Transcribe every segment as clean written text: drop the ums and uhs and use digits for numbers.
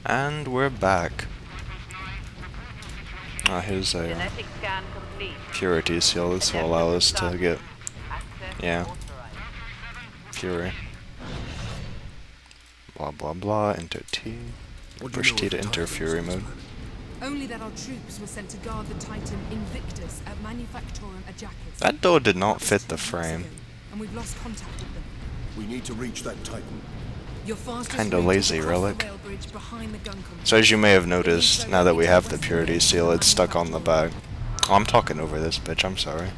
And we're back. Here's a Genetic scan complete. purity seal. This will allow us to get, yeah, Fury. Blah blah blah, enter T. Push T to enter Fury mode. Only that our troops were sent to guard the Titan Invictus at Manufactorum Ajacis. That door did not fit the frame. And we've lost contact with them. We need to reach that Titan. Kinda lazy relic. So as you may have noticed, now that we have the purity seal, it's stuck on the back. Oh, I'm talking over this bitch, I'm sorry.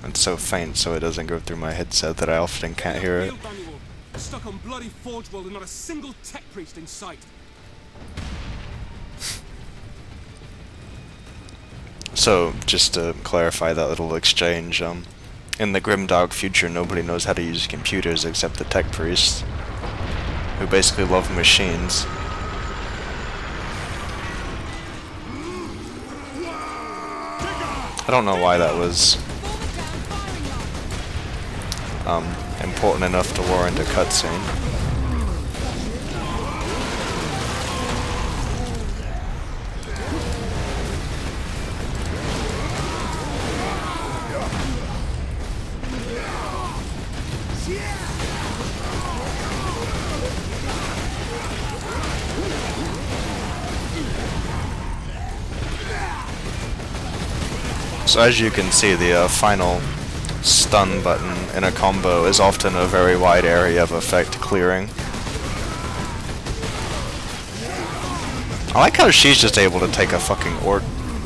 It's so faint so it doesn't go through my headset that I often can't hear it. Stuck on bloody Forge World and not a single tech priest in sight. So, just to clarify that little exchange, in the grimdark future nobody knows how to use computers except the tech priests, who basically love machines. I don't know why that was important enough to warrant a cutscene. So as you can see, the final stun button in a combo is often a very wide area of effect clearing. I like how she's just able to take a fucking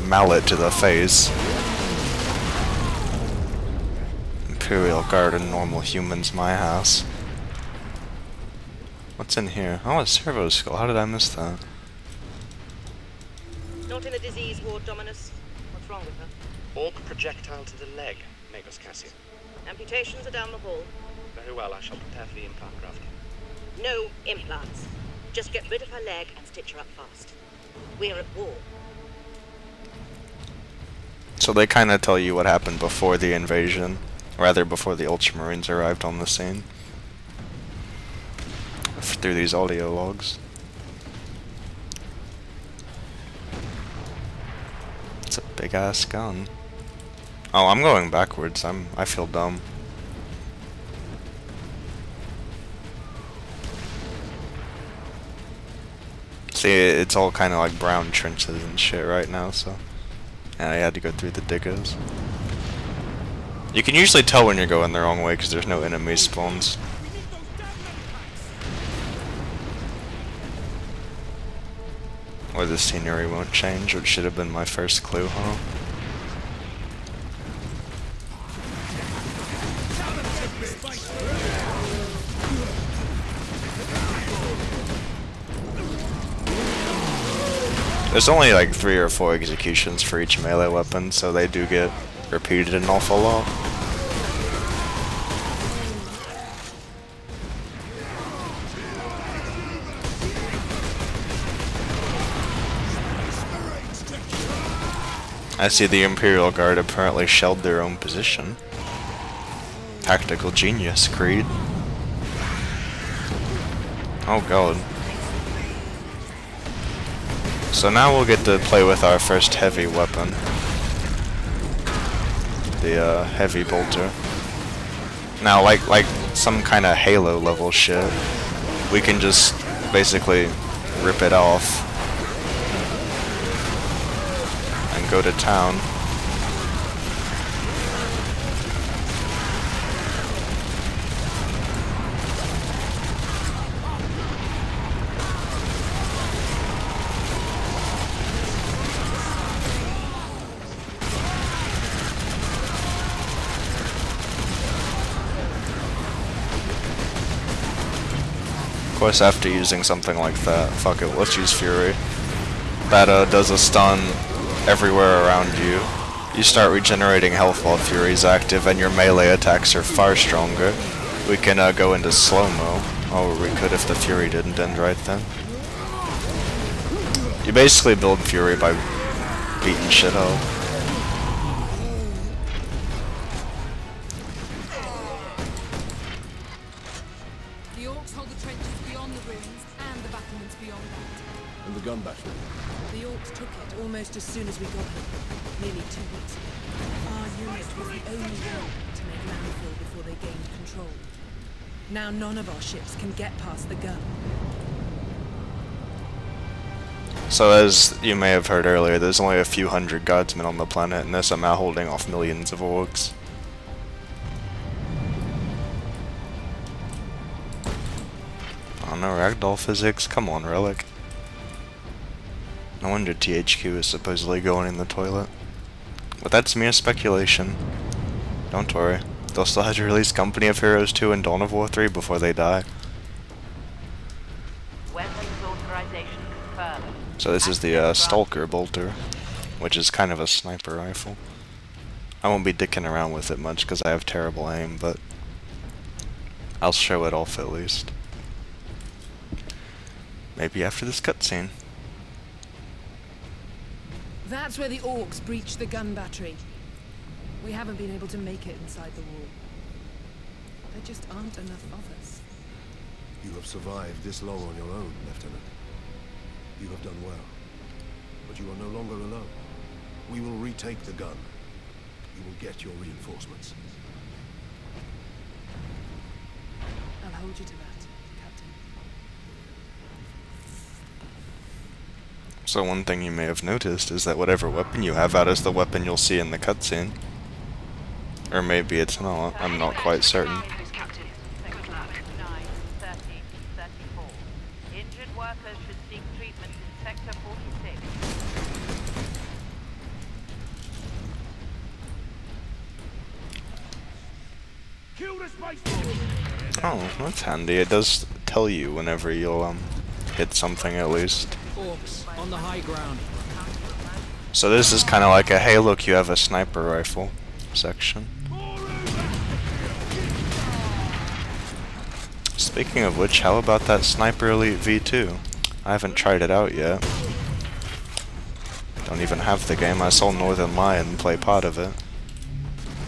mallet to the face. Imperial Guard and normal humans, my house. What's in here? Oh, a servo skull. How did I miss that? Not in the disease ward, Dominus. What's wrong with her? Orc projectile to the leg, Magus Cassian. Amputations are down the hall. Very well, I shall prepare for the implant graft. No implants. Just get rid of her leg and stitch her up fast. We're at war. So they kind of tell you what happened before the invasion, rather before the Ultramarines arrived on the scene, through these audio logs. It's a big ass gun. Oh, I'm going backwards. I feel dumb. See, it's all kind of like brown trenches and shit right now, so... And I had to go through the diggers. You can usually tell when you're going the wrong way because there's no enemy spawns. Or the scenery won't change, which should have been my first clue, huh? There's only like 3 or 4 executions for each melee weapon, so they do get repeated an awful lot. I see the Imperial Guard apparently shelled their own position. Tactical genius, Creed. Oh god. So now we'll get to play with our first heavy weapon. The heavy bolter. Now like some kind of Halo level shit, we can just basically rip it off and go to town. Of course, after using something like that, fuck it, let's use Fury. That does a stun everywhere around you. You start regenerating health while Fury's active, and your melee attacks are far stronger. We can go into slow-mo. Oh, we could if the Fury didn't end right then. You basically build Fury by beating shit up. The The Orcs hold the trenches beyond the ruins and the battlements beyond that. And the gun battery. The Orcs took it almost as soon as we got here, nearly 2 weeks ago. Our unit was the only one to make landfall before they gained control. Now none of our ships can get past the gun. So as you may have heard earlier, there's only a few hundred guardsmen on the planet, and they're somehow holding off millions of orcs. Oh no, ragdoll physics? Come on, Relic. No wonder THQ is supposedly going in the toilet. But that's mere speculation. Don't worry. They'll still have to release Company of Heroes 2 and Dawn of War 3 before they die. Weapons authorization confirmed. So this is the Stalker Bolter, which is kind of a sniper rifle. I won't be dicking around with it much because I have terrible aim, but I'll show it off at least. Maybe after this cutscene. That's where the Orcs breached the gun battery. We haven't been able to make it inside the wall. There just aren't enough of us. You have survived this long on your own, Lieutenant. You have done well. But you are no longer alone. We will retake the gun. You will get your reinforcements. I'll hold you to that, Captain. So one thing you may have noticed is that whatever weapon you have out is the weapon you'll see in the cutscene. Or maybe it's not, I'm not quite certain. Good luck. 9, 30, 34. Injured workers should seek treatment in Sector 46. Oh, that's handy. It does tell you whenever you'll hit something at least. Orcs on the high ground. So this is kind of like a hey look, you have a sniper rifle section. Speaking of which, how about that Sniper Elite V2? I haven't tried it out yet. Don't even have the game. I saw Northern Lion play part of it.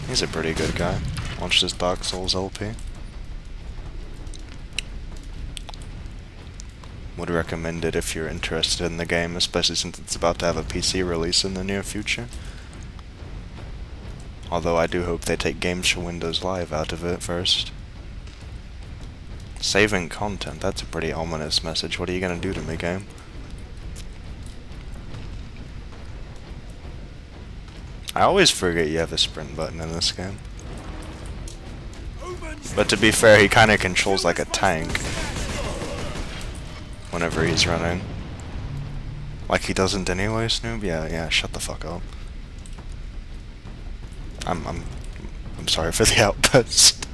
He's a pretty good guy. Watch this Dark Souls LP. Would recommend it if you're interested in the game, especially since it's about to have a PC release in the near future. Although I do hope they take Games for Windows Live out of it first. Saving content, that's a pretty ominous message. What are you gonna do to me, game? I always forget you have a sprint button in this game. But to be fair, he kinda controls like a tank whenever he's running. Like he doesn't anyway, Snoob? Yeah, shut the fuck up. I'm sorry for the outburst.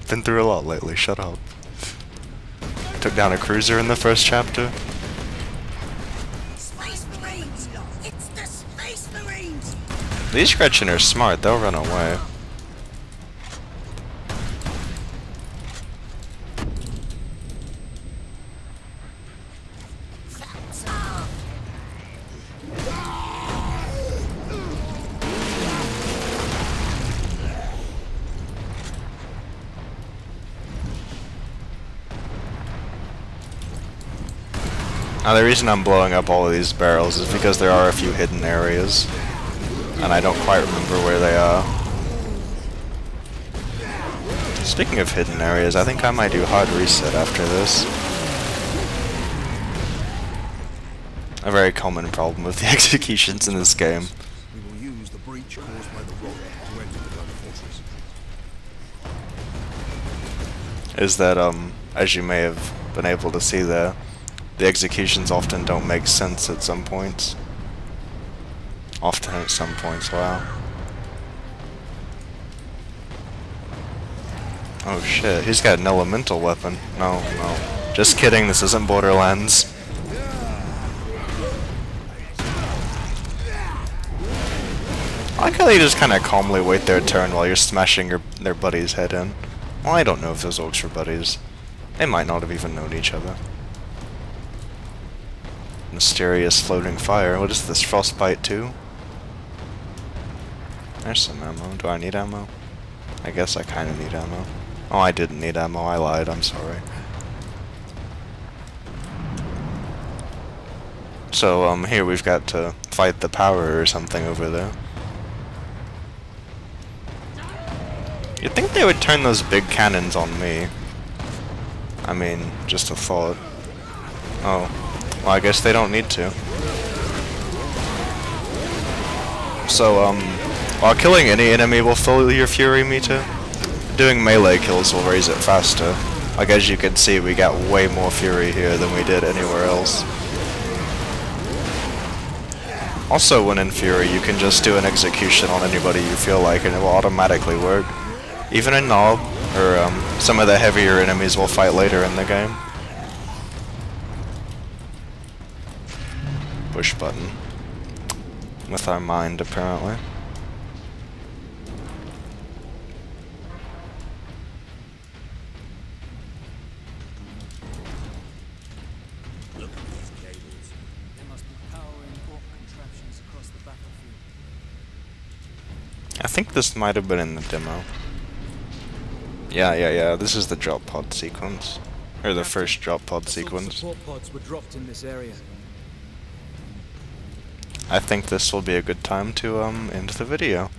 Been through a lot lately, shut up. Took down a cruiser in the first chapter. Space Marines! It's the Space Marines! These Gretchen are smart, they'll run away. Now the reason I'm blowing up all of these barrels is because there are a few hidden areas, and I don't quite remember where they are. Speaking of hidden areas, I think I might do hard reset after this. A very common problem with the executions in this game. We will use the breach caused by the rock to enter the gun fortress. Is that, as you may have been able to see there, the executions often don't make sense at some points. Often at some points, wow. Oh shit, he's got an elemental weapon. No. Just kidding, this isn't Borderlands. I like how they just kinda calmly wait their turn while you're smashing their buddy's head in. Well, I don't know if those orcs were buddies. They might not have even known each other. Mysterious floating fire. What is this, Frostbite 2? There's some ammo. Do I need ammo? I guess I kinda need ammo. Oh, I didn't need ammo, I lied, I'm sorry. So, here we've got to fight the power or something over there. You'd think they would turn those big cannons on me. I mean, just a thought. Oh. Well, I guess they don't need to. So, while killing any enemy will fill your fury meter, doing melee kills will raise it faster. Like, as you can see, we got way more fury here than we did anywhere else. Also, when in fury, you can just do an execution on anybody you feel like, and it will automatically work. Even in Nob, or some of the heavier enemies we'll fight later in the game. Push button. With our mind, apparently. Look at these cables. They must be powering warp contraptions across the battlefield. I think this might have been in the demo. Yeah, this is the drop pod sequence. Or the first drop pod sequence. Support pods were dropped in this area. I think this will be a good time to end the video.